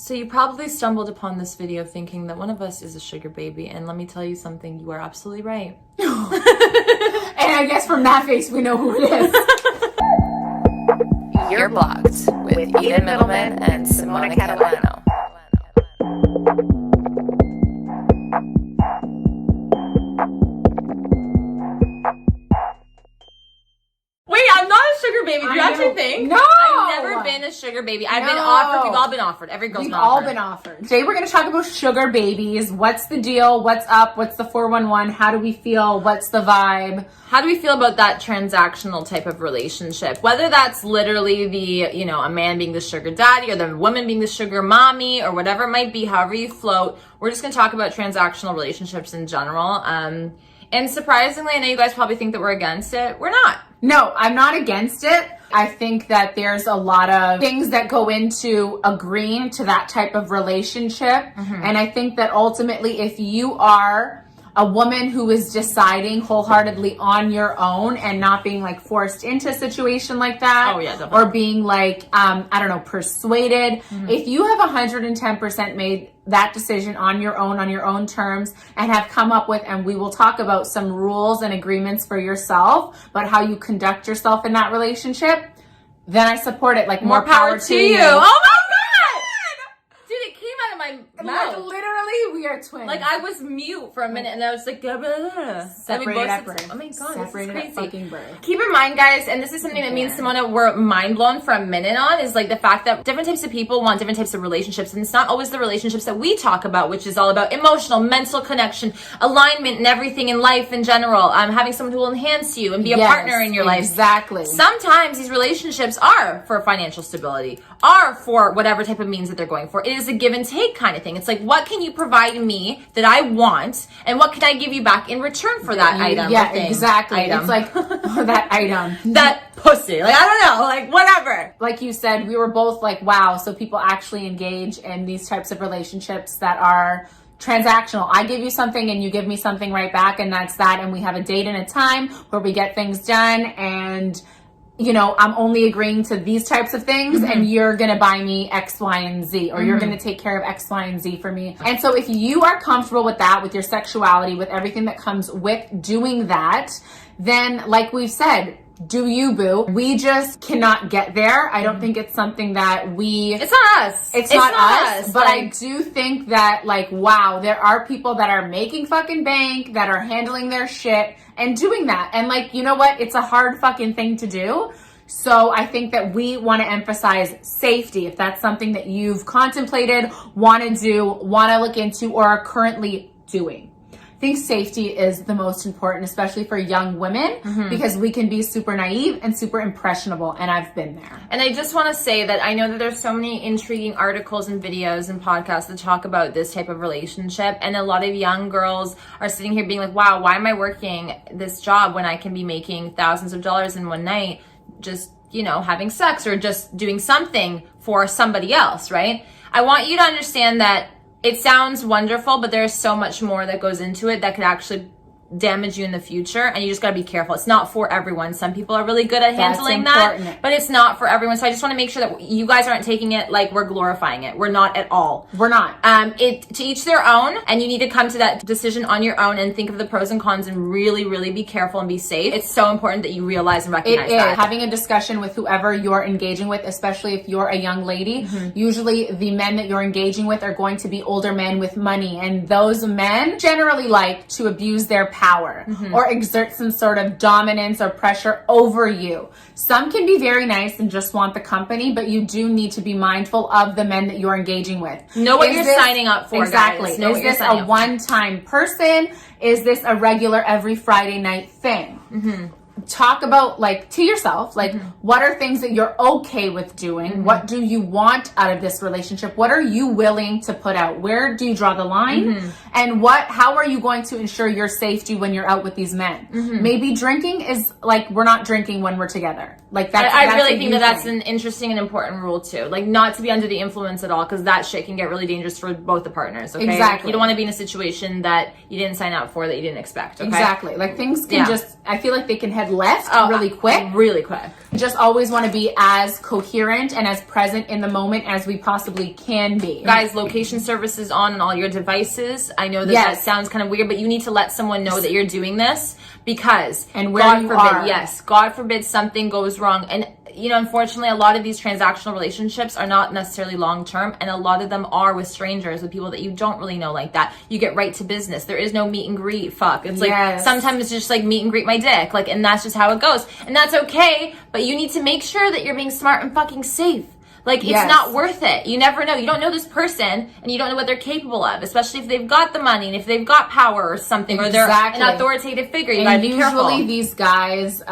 So you probably stumbled upon this video thinking that one of us is a sugar baby, and let me tell you something, you are absolutely right. And I guess from that face, we know who it is. You're Blocked with Eden Middleman and Simona Catalano. Wait, I'm not a sugar baby. Do you actually think? No! I've never been a sugar baby. I've been offered. We've all been offered. Every girl's been offered. We've all been offered. Today we're going to talk about sugar babies. What's the deal? What's up? What's the 411? How do we feel? What's the vibe? How do we feel about that transactional type of relationship? Whether that's literally the, a man being the sugar daddy or the woman being the sugar mommy or whatever it might be, however you float. We're just going to talk about transactional relationships in general. And surprisingly, I know you guys probably think that we're against it. We're not. No, I'm not against it. I think that there's a lot of things that go into agreeing to that type of relationship. Mm-hmm. And I think that ultimately, if you are a woman who is deciding wholeheartedly on your own and not being like forced into a situation like that, or being like, persuaded, mm-hmm. If you have 110% made that decision on your own terms, and have come up with, and we will talk about some rules and agreements for yourself, but how you conduct yourself in that relationship, then I support it. Like, more power to you. Oh my God! Dude, it came out of my mouth. Like, literally, we are twins. Like, I was mute for a minute, and I was like, separated at birth. Oh my God, separated this is crazy. At fucking birth. Keep in mind, guys, and this is something that me and Simona were mind blown for a minute on, is like the fact that different types of people want different types of relationships, and it's not always the relationships that we talk about, which is all about emotional, mental connection, alignment, and everything in life in general. Having someone who will enhance you and be a partner in your life. Exactly. Sometimes these relationships are for financial stability, are for whatever type of means that they're going for. It is a give and take kind of thing. It's like, what can you provide me that I want, and what can I give you back in return for that item? Yeah, exactly. It's like, that item. That pussy. Like, I don't know. Like, whatever. Like you said, we were both like, wow, so people actually engage in these types of relationships that are transactional. I give you something and you give me something right back, and that's that. And we have a date and a time where we get things done, and I'm only agreeing to these types of things, mm-hmm. and you're going to buy me X, Y, and Z, or mm-hmm. you're going to take care of X, Y, and Z for me. And so if you are comfortable with that, with your sexuality, with everything that comes with doing that, then like we've said, do you, boo. We just cannot get there. I don't think it's something that It's not us. It's not us. But I do think that, like, wow, there are people that are making fucking bank, that are handling their shit and doing that. And, like, you know what? It's a hard fucking thing to do. So I think that we want to emphasize safety. If that's something that you've contemplated, want to do, want to look into, or are currently doing. I think safety is the most important, especially for young women, mm-hmm. because we can be super naive and super impressionable, and I've been there. And I just want to say that I know that there's so many intriguing articles and videos and podcasts that talk about this type of relationship, and a lot of young girls are sitting here being like, wow, why am I working this job when I can be making thousands of dollars in one night just, having sex or just doing something for somebody else, right? I want you to understand that it sounds wonderful, but there's so much more that goes into it that could actually damage you in the future, and you just got to be careful. It's not for everyone. Some people are really good at handling that, but it's not for everyone. So I just want to make sure that you guys aren't taking it like we're glorifying it. We're not at all. We're not. To each their own, and you need to come to that decision on your own and think of the pros and cons and really, really be careful and be safe. It's so important that you realize and recognize that. Having a discussion with whoever you're engaging with, especially if you're a young lady, mm-hmm. usually the men that you're engaging with are going to be older men with money, and those men generally like to abuse their power, mm-hmm. or exert some sort of dominance or pressure over you. Some can be very nice and just want the company, but you do need to be mindful of the men that you're engaging with. Know what you're signing up for, exactly. Guys. Know is this a one-time person? Is this a regular every Friday night thing? Mm-hmm. Talk about, like, to yourself, like, mm-hmm. what are things that you're okay with doing? Mm-hmm. What do you want out of this relationship? What are you willing to put out? Where do you draw the line? Mm-hmm. And how are you going to ensure your safety when you're out with these men? Mm-hmm. Maybe drinking is like, we're not drinking when we're together. Like, I really think that's an interesting and important rule too. Like, not to be under the influence at all, because that shit can get really dangerous for both the partners. Okay? Exactly. You don't want to be in a situation that you didn't sign up for, that you didn't expect. Okay? Exactly. Like, things can I feel like they can head left really quick. Really quick. Just always want to be as coherent and as present in the moment as we possibly can be. Guys, location services on all your devices. I know that that sounds kind of weird, but you need to let someone know that you're doing this, because and where God you forbid, are. yes, God forbid something goes wrong. And you know, unfortunately, a lot of these transactional relationships are not necessarily long term, and a lot of them are with strangers, with people that you don't really know like that. You get right to business. There is no meet and greet. Fuck. It's like sometimes it's just like meet and greet my dick, like, and that's just how it goes, and that's okay. But you need to make sure that you're being smart and fucking safe. Like, it's not worth it. You never know. You don't know this person, and you don't know what they're capable of, especially if they've got the money and if they've got power or something, or they're an authoritative figure. You gotta be careful. Usually these guys,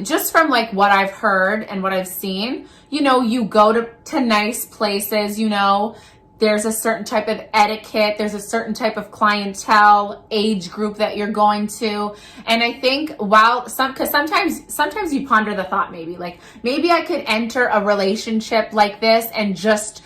just from like what I've heard and what I've seen, you know, you go to nice places, you know, there's a certain type of etiquette, there's a certain type of clientele, age group that you're going to. And I think because sometimes you ponder the thought, maybe I could enter a relationship like this and just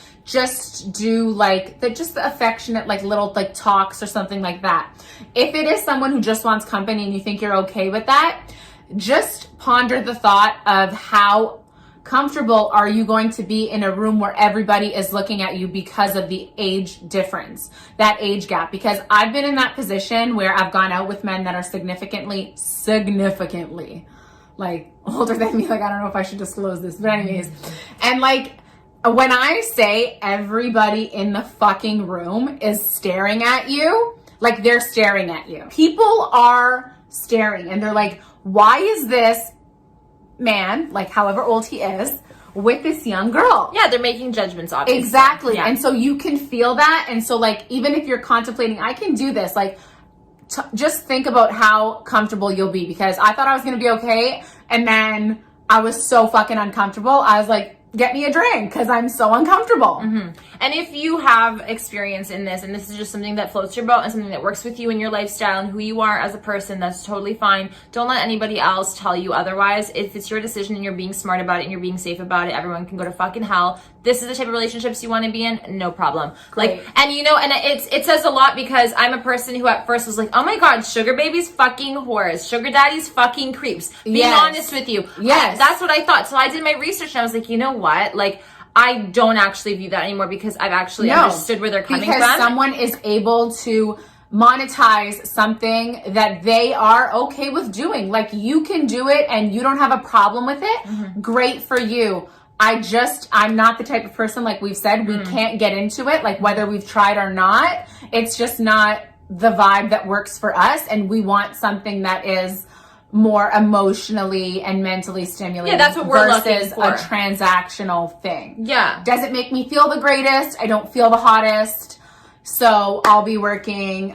do like the affectionate, like little like talks or something like that. If it is someone who just wants company and you think you're okay with that, just ponder the thought of how comfortable are you going to be in a room where everybody is looking at you because of the age difference, that age gap. Because I've been in that position where I've gone out with men that are significantly like older than me. Like, I don't know if I should disclose this, but anyways. And like, when I say everybody in the fucking room is staring at you, like they're staring at you. People are staring and they're like, why is this man, like however old he is, with this young girl? Yeah, they're making judgments, obviously. Exactly. Yeah. And so you can feel that. And so like, even if you're contemplating, I can do this, like just think about how comfortable you'll be, because I thought I was going to be okay. And then I was so fucking uncomfortable. I was like, get me a drink, because I'm so uncomfortable. Mm-hmm. And if you have experience in this, and this is just something that floats your boat and something that works with you and your lifestyle and who you are as a person, that's totally fine. Don't let anybody else tell you otherwise. If it's your decision and you're being smart about it and you're being safe about it, everyone can go to fucking hell. This is the type of relationships you want to be in, no problem. Great. Like, and you know, and it says a lot, because I'm a person who at first was like, oh my God, sugar babies fucking whores, sugar daddies fucking creeps. Being honest with you. Yes. That's what I thought. So I did my research and I was like, you know what? Like, I don't actually view that anymore, because I've actually understood where they're coming from. Because someone is able to monetize something that they are okay with doing. Like, you can do it and you don't have a problem with it. Mm-hmm. Great for you. I'm not the type of person, like we've said, we can't get into it. Like, whether we've tried or not, it's just not the vibe that works for us. And we want something that is more emotionally and mentally stimulating. Yeah, that's what we're looking versus for. A transactional thing. Yeah. Does it make me feel the greatest? I don't feel the hottest. So I'll be working,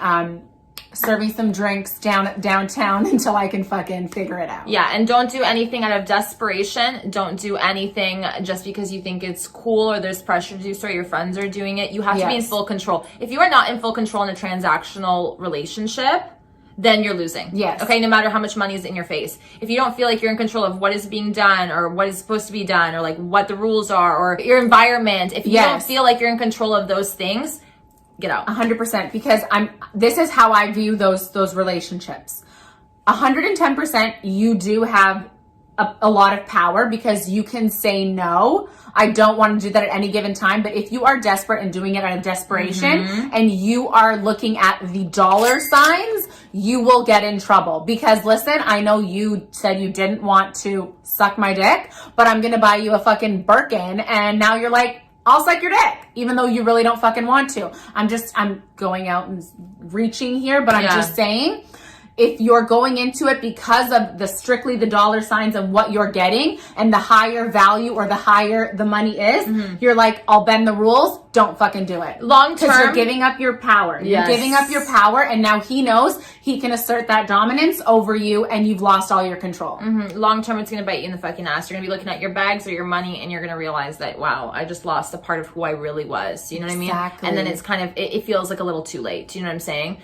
serving some drinks downtown until I can fucking figure it out. Yeah, and don't do anything out of desperation. Don't do anything just because you think it's cool or there's pressure to do so, or your friends are doing it. You have to be in full control. If you are not in full control in a transactional relationship, then you're losing. Yes. Okay, no matter how much money is in your face. If you don't feel like you're in control of what is being done or what is supposed to be done, or like what the rules are, or your environment, if you don't feel like you're in control of those things, get out. 100%, because this is how I view those relationships. 110%, you do have a lot of power, because you can say no. I don't want to do that at any given time. But if you are desperate and doing it out of desperation, and you are looking at the dollar signs, you will get in trouble. Because listen, I know you said you didn't want to suck my dick, but I'm going to buy you a fucking Birkin. And now you're like, I'll suck your dick, even though you really don't fucking want to. I'm going out and reaching here, but I'm just saying, if you're going into it because of strictly the dollar signs and what you're getting, and the higher value or the higher the money is, you're like, I'll bend the rules. Don't fucking do it. Long term. Because you're giving up your power. You're giving up your power, and now he knows he can assert that dominance over you, and you've lost all your control. Long term, it's going to bite you in the fucking ass. You're going to be looking at your bags or your money, and you're going to realize that, wow, I just lost a part of who I really was. You know what I mean? And then it's kind of, it feels like a little too late. You know what I'm saying?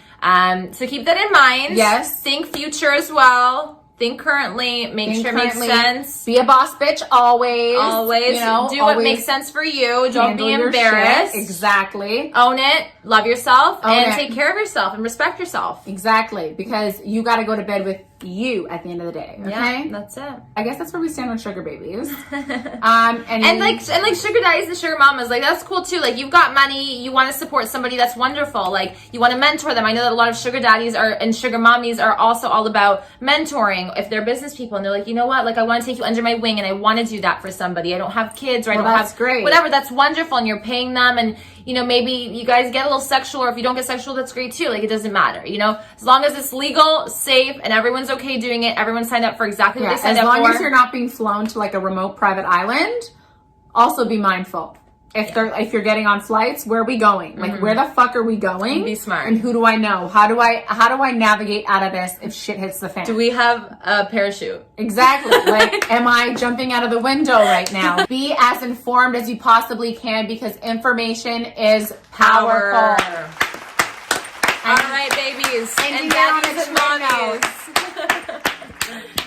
So keep that in mind. Yes. Think future as well. Think currently. Make sure it makes sense. Be a boss bitch always. Always. You know, do what makes sense for you. Don't be embarrassed. Exactly. Own it. Love yourself. And take care of yourself and respect yourself. Exactly. Because you got to go to bed with you at the end of the day. Okay, yeah, that's it. I guess that's where we stand with sugar babies. And like sugar daddies and sugar mamas, like that's cool too. Like you've got money, you want to support somebody, that's wonderful. Like you want to mentor them. I know that a lot of sugar daddies and sugar mommies are also all about mentoring if they're business people and they're like, you know what, like I want to take you under my wing and I want to do that for somebody. I don't have kids or I don't have great. Whatever. That's wonderful, and you're paying them, and you know maybe you guys get a little sexual, or if you don't get sexual, that's great too. Like it doesn't matter, you know, as long as it's legal, safe, and everyone's okay doing it. Everyone signed up for exactly what they signed up for. As long as you're not being flown to like a remote private island, also be mindful. If you're getting on flights, where are we going? Like where the fuck are we going? Be smart. And who do I know? How do I navigate out of this if shit hits the fan? Do we have a parachute? Exactly. Like, am I jumping out of the window right now? Be as informed as you possibly can, because information is powerful. All right, babies. And daddies and mommies.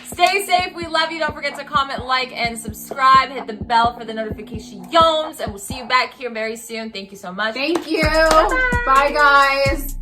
Stay safe. We love you. Don't forget to comment, like, and subscribe. Hit the bell for the notifications. And we'll see you back here very soon. Thank you so much. Thank you. Bye, guys.